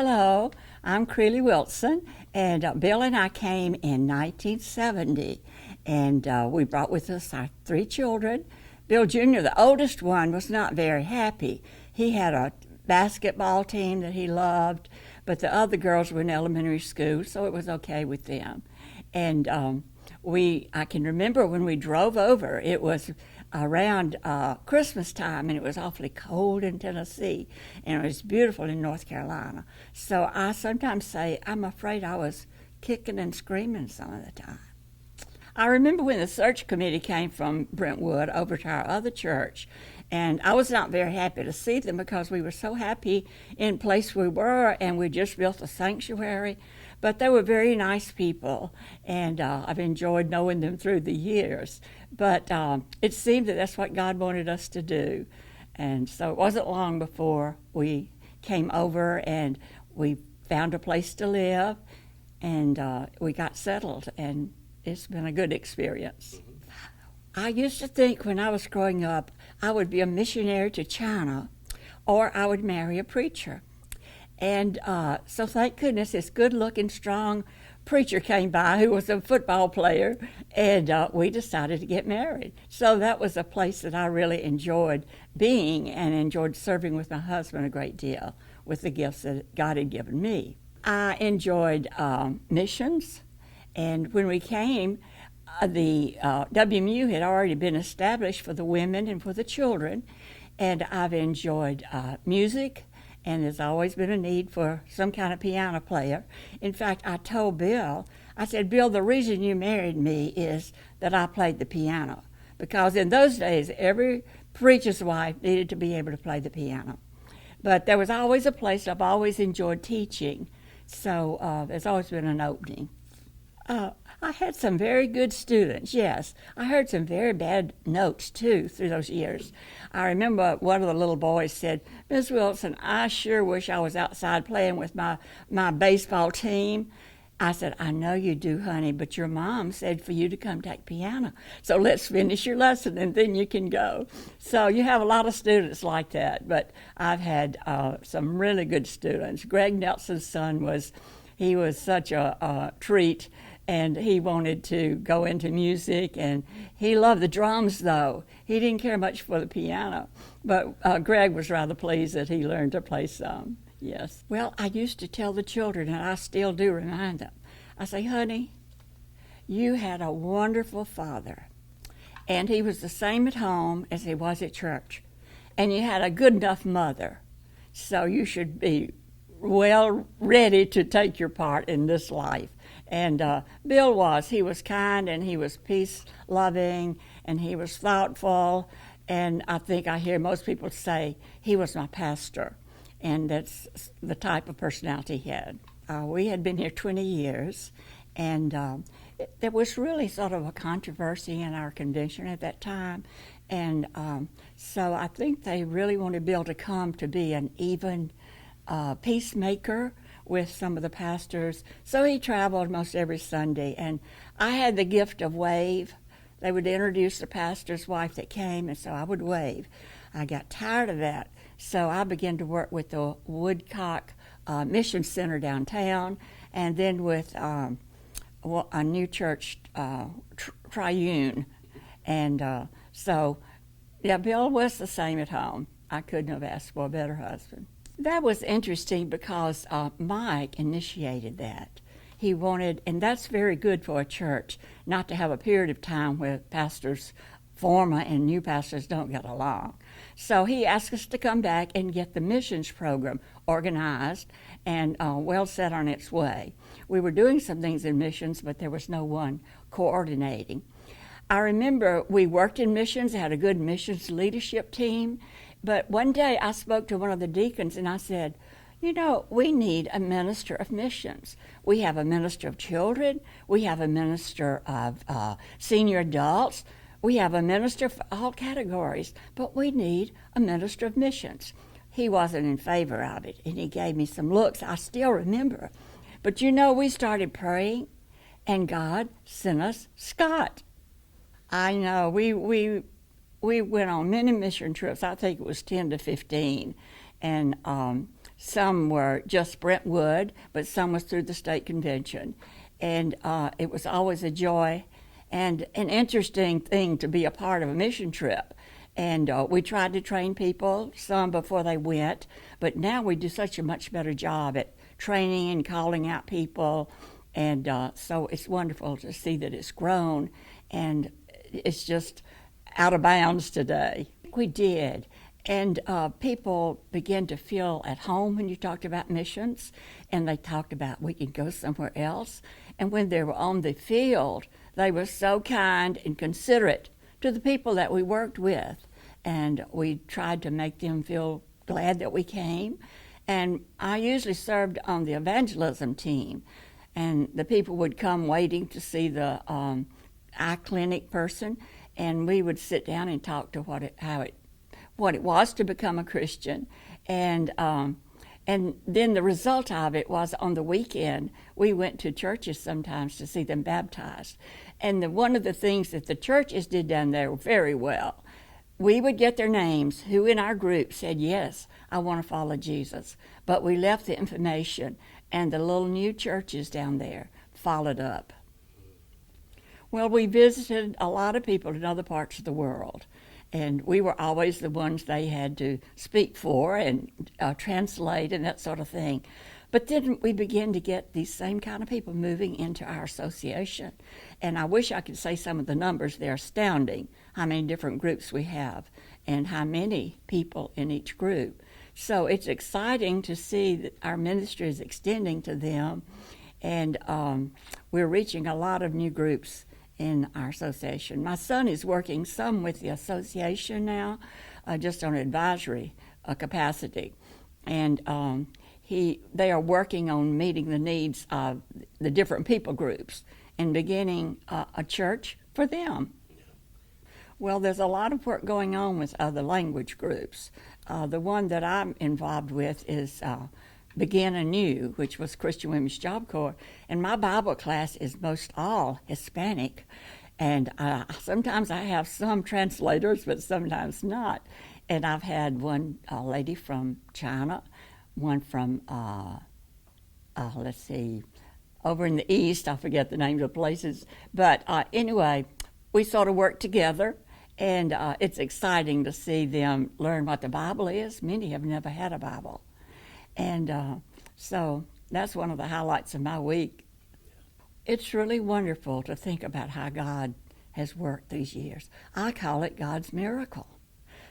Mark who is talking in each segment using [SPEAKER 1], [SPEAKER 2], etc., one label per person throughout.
[SPEAKER 1] Hello, I'm Creely Wilson, and Bill and I came in 1970, and we brought with us our three children. Bill Jr., the oldest one, was not very happy. He had a basketball team that he loved, but the other girls were in elementary school, so it was okay with them. And I can remember when we drove over, it was around Christmas time, and it was awfully cold in Tennessee, and it was beautiful in North Carolina. So I sometimes say, I'm afraid I was kicking and screaming some of the time. I remember when the search committee came from Brentwood over to our other church, and I was not very happy to see them because we were so happy in the place we were, and we just built a sanctuary. But they were very nice people, and I've enjoyed knowing them through the years. But it seemed that that's what God wanted us to do. And so it wasn't long before we came over and we found a place to live, and we got settled, and it's been a good experience. I used to think when I was growing up I would be a missionary to China, or I would marry a preacher. And so thank goodness this good-looking, strong preacher came by who was a football player, and we decided to get married. So that was a place that I really enjoyed being and enjoyed serving with my husband a great deal with the gifts that God had given me. I enjoyed missions, and when we came, the WMU had already been established for the women and for the children, and I've enjoyed music, and there's always been a need for some kind of piano player. In fact, I told Bill, I said, Bill, the reason you married me is that I played the piano, because in those days, every preacher's wife needed to be able to play the piano. But there was always a place. I've always enjoyed teaching, so there's always been an opening. I had some very good students, yes. I heard some very bad notes, too, through those years. I remember one of the little boys said, Miss Wilson, I sure wish I was outside playing with my baseball team. I said, I know you do, honey, but your mom said for you to come take piano. So let's finish your lesson, and then you can go. So you have a lot of students like that, but I've had some really good students. Greg Nelson's son was such a treat, and he wanted to go into music, and he loved the drums, though. He didn't care much for the piano, but Greg was rather pleased that he learned to play some, yes. Well, I used to tell the children, and I still do remind them, I say, honey, you had a wonderful father, and he was the same at home as he was at church, and you had a good enough mother, so you should be well ready to take your part in this life. And Bill he was kind, and he was peace-loving, and he was thoughtful, and I think I hear most people say he was my pastor, and that's the type of personality he had. We had been here 20 years, and there was really sort of a controversy in our convention at that time, and so I think they really wanted Bill to come to be an even peacemaker with some of the pastors. So he traveled most every Sunday, and I had the gift of wave. They would introduce the pastor's wife that came, and so I would wave. I got tired of that, so I began to work with the Woodcock Mission Center downtown, and then with a new church, Triune. And so, yeah, Bill was the same at home. I couldn't have asked for a better husband. That was interesting because Mike initiated that. He wanted, and that's very good for a church, not to have a period of time where pastors, former and new pastors, don't get along. So he asked us to come back and get the missions program organized and well set on its way. We were doing some things in missions, but there was no one coordinating. I remember we worked in missions, had a good missions leadership team, but one day I spoke to one of the deacons and I said, you know, we need a minister of missions. We have a minister of children. We have a minister of senior adults. We have a minister for all categories, but we need a minister of missions. He wasn't in favor of it, and he gave me some looks I still remember. But you know, we started praying, and God sent us Scott. I know, we went on many mission trips. I think it was 10 to 15, and Some were just Brentwood, but some was through the state convention. And it was always a joy and an interesting thing to be a part of a mission trip. And we tried to train people, some before they went, but now we do such a much better job at training and calling out people. And so it's wonderful to see that it's grown, and it's just out of bounds today. We did. And people began to feel at home when you talked about missions, and they talked about we can go somewhere else. And when they were on the field, they were so kind and considerate to the people that we worked with. And we tried to make them feel glad that we came. And I usually served on the evangelism team, and the people would come waiting to see the eye clinic person, and we would sit down and talk to what it was to become a Christian. And then the result of it was on the weekend, we went to churches sometimes to see them baptized. And one of the things that the churches did down there very well, we would get their names, who in our group said, yes, I want to follow Jesus. But we left the information, and the little new churches down there followed up. Well, we visited a lot of people in other parts of the world, and we were always the ones they had to speak for and translate and that sort of thing. But then we began to get these same kind of people moving into our association. And I wish I could say some of the numbers. They're astounding, how many different groups we have and how many people in each group. So it's exciting to see that our ministry is extending to them, and we're reaching a lot of new groups in our association. My son is working some with the association now, just on advisory capacity. And they are working on meeting the needs of the different people groups and beginning a church for them. Well, there's a lot of work going on with other language groups. The one that I'm involved with is Begin Anew, which was Christian Women's Job Corps. And my Bible class is most all Hispanic. And sometimes I have some translators, but sometimes not. And I've had one lady from China, one from, over in the east. I forget the names of places. But anyway, we sort of work together, and it's exciting to see them learn what the Bible is. Many have never had a Bible. And so that's one of the highlights of my week. It's really wonderful to think about how God has worked these years. I call it God's miracle,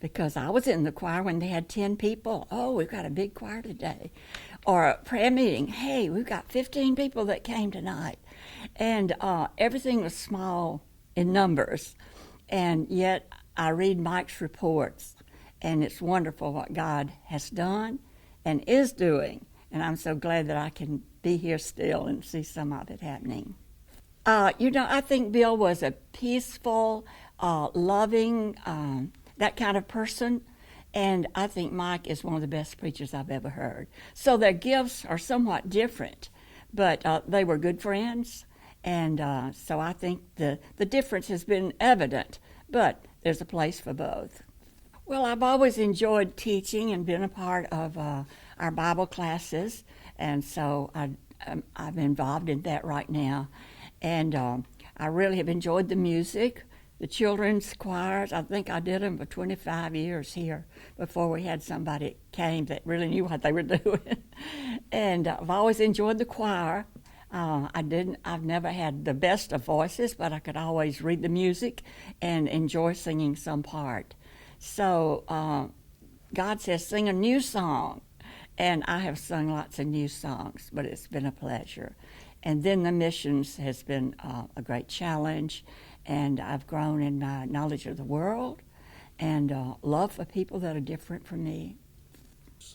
[SPEAKER 1] because I was in the choir when they had 10 people. Oh, we've got a big choir today. Or a prayer meeting. Hey, we've got 15 people that came tonight. And everything was small in numbers. And yet I read Mike's reports, and it's wonderful what God has done and is doing. And I'm so glad that I can be here still and see some of it happening. I think Bill was a peaceful, loving, that kind of person. And I think Mike is one of the best preachers I've ever heard. So their gifts are somewhat different, but they were good friends. And so I think the difference has been evident, but there's a place for both. Well, I've always enjoyed teaching and been a part of our Bible classes, and so I'm involved in that right now. And I really have enjoyed the music, the children's choirs. I think I did them for 25 years here before we had somebody came that really knew what they were doing. And I've always enjoyed the choir. I've never had the best of voices, but I could always read the music and enjoy singing some part. So God says, sing a new song. And I have sung lots of new songs, but it's been a pleasure. And then the missions has been a great challenge, and I've grown in my knowledge of the world and love for people that are different from me.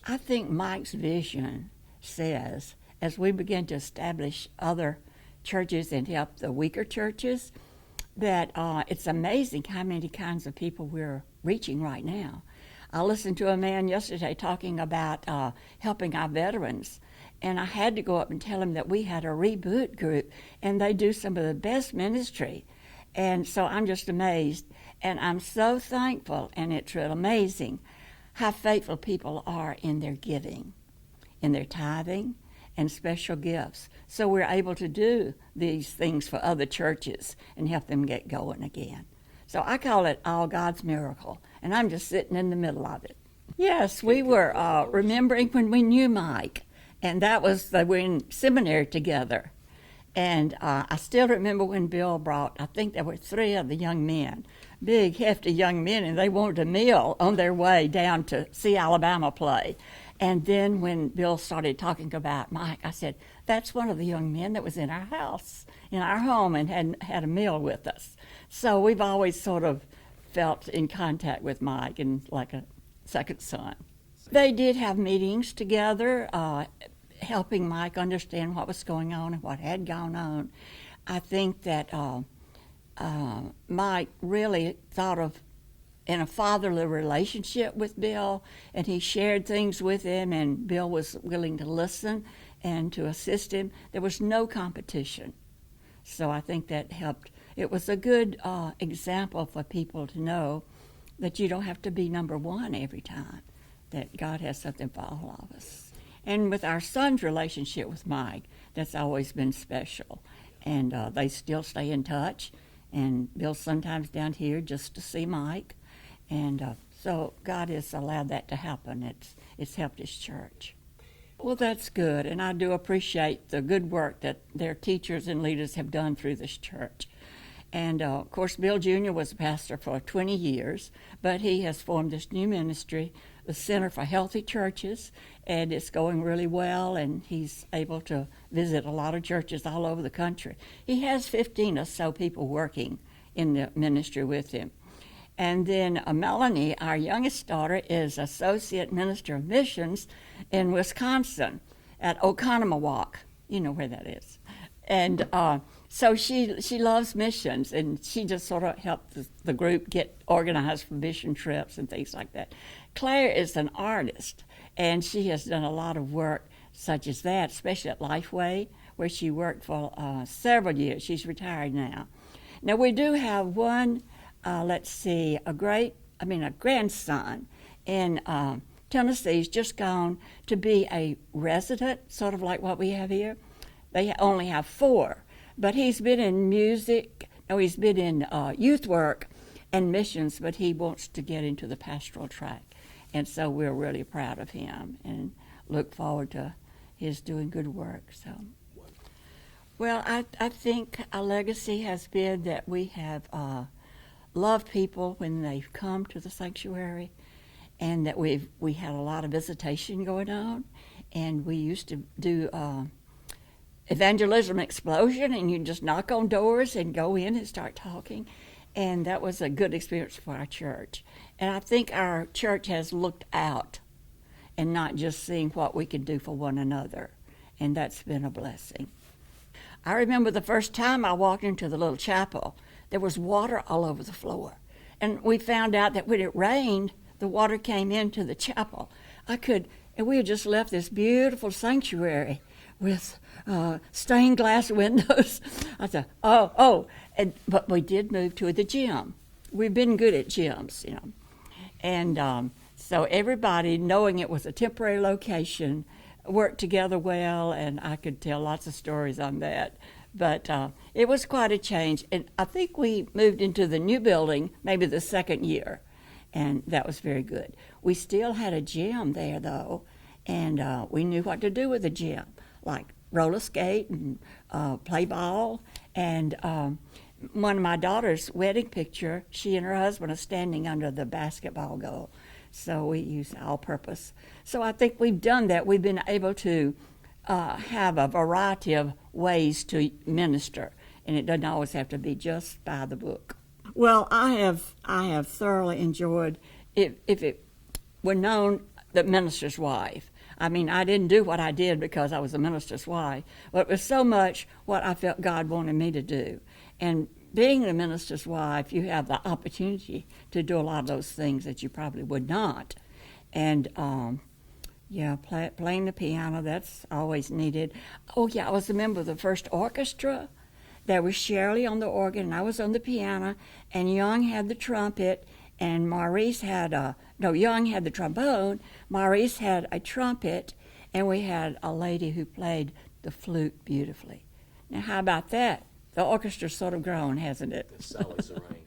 [SPEAKER 1] I think Mike's vision says, as we begin to establish other churches and help the weaker churches, that it's amazing how many kinds of people we're reaching right now. I listened to a man yesterday talking about helping our veterans, and I had to go up and tell him that we had a reboot group, and they do some of the best ministry. And so I'm just amazed, and I'm so thankful, and it's really amazing how faithful people are in their giving. in their tithing and special gifts. So we're able to do these things for other churches and help them get going again. So I call it all God's miracle, and I'm just sitting in the middle of it. Yes, we were remembering when we knew Mike, and that was they were in seminary together. And I still remember when Bill brought, I think there were 3 of the young men, big, hefty young men, and they wanted a meal on their way down to see Alabama play. And then when Bill started talking about Mike, I said, that's one of the young men that was in our house, in our home, and had a meal with us. So we've always sort of felt in contact with Mike and like a second son. They did have meetings together, helping Mike understand what was going on and what had gone on. I think that Mike really thought of in a fatherly relationship with Bill, and he shared things with him, and Bill was willing to listen and to assist him. There was no competition. So I think that helped. It was a good example for people to know that you don't have to be number one every time, that God has something for all of us. And with our son's relationship with Mike, that's always been special. And they still stay in touch. And Bill's sometimes down here just to see Mike. And so God has allowed that to happen. It's helped his church. Well, that's good. And I do appreciate the good work that their teachers and leaders have done through this church. And, of course, Bill Jr. was a pastor for 20 years, but he has formed this new ministry, the Center for Healthy Churches, and it's going really well, and he's able to visit a lot of churches all over the country. He has 15 or so people working in the ministry with him. And then Melanie, our youngest daughter, is Associate Minister of Missions in Wisconsin at Oconomowoc. You know where that is. And so she loves missions, and she just sort of helped the group get organized for mission trips and things like that. Claire is an artist, and she has done a lot of work such as that, especially at Lifeway, where she worked for several years. She's retired now. Now, we do have one, a grandson in Tennessee. He's just gone to be a resident, sort of like what we have here. They only have 4, but he's been in music. No, he's been in youth work and missions, but he wants to get into the pastoral track. And so we're really proud of him and look forward to his doing good work. So, well, I think our legacy has been that we have loved people when they've come to the sanctuary, and that we had a lot of visitation going on, and we used to do evangelism explosion, and you just knock on doors and go in and start talking, and that was a good experience for our church. And I think our church has looked out and not just seeing what we could do for one another, and that's been a blessing. I remember the first time I walked into the little chapel, there was water all over the floor, and we found out that when it rained, the water came into the chapel. And we had just left this beautiful sanctuary with stained glass windows. I thought, but we did move to the gym. We've been good at gyms, you know. And so everybody, knowing it was a temporary location, worked together well, and I could tell lots of stories on that. But it was quite a change. And I think we moved into the new building maybe the second year, and that was very good. We still had a gym there, though, and we knew what to do with the gym, like roller skate and play ball. And one of my daughter's wedding picture, she and her husband are standing under the basketball goal. So we use all-purpose. So I think we've done that. We've been able to have a variety of ways to minister, and it doesn't always have to be just by the book. Well, I have thoroughly enjoyed, if it were known, the minister's wife. I mean, I didn't do what I did because I was a minister's wife, but it was so much what I felt God wanted me to do. And being a minister's wife, you have the opportunity to do a lot of those things that you probably would not. And playing the piano, that's always needed. Oh, yeah, I was a member of the first orchestra. There was Shirley on the organ, and I was on the piano, and Young had the trumpet, and Maurice had Young had the trombone, Maurice had a trumpet, and we had a lady who played the flute beautifully. Now, how about that? The orchestra's sort of grown, hasn't it?
[SPEAKER 2] Sally Sarang.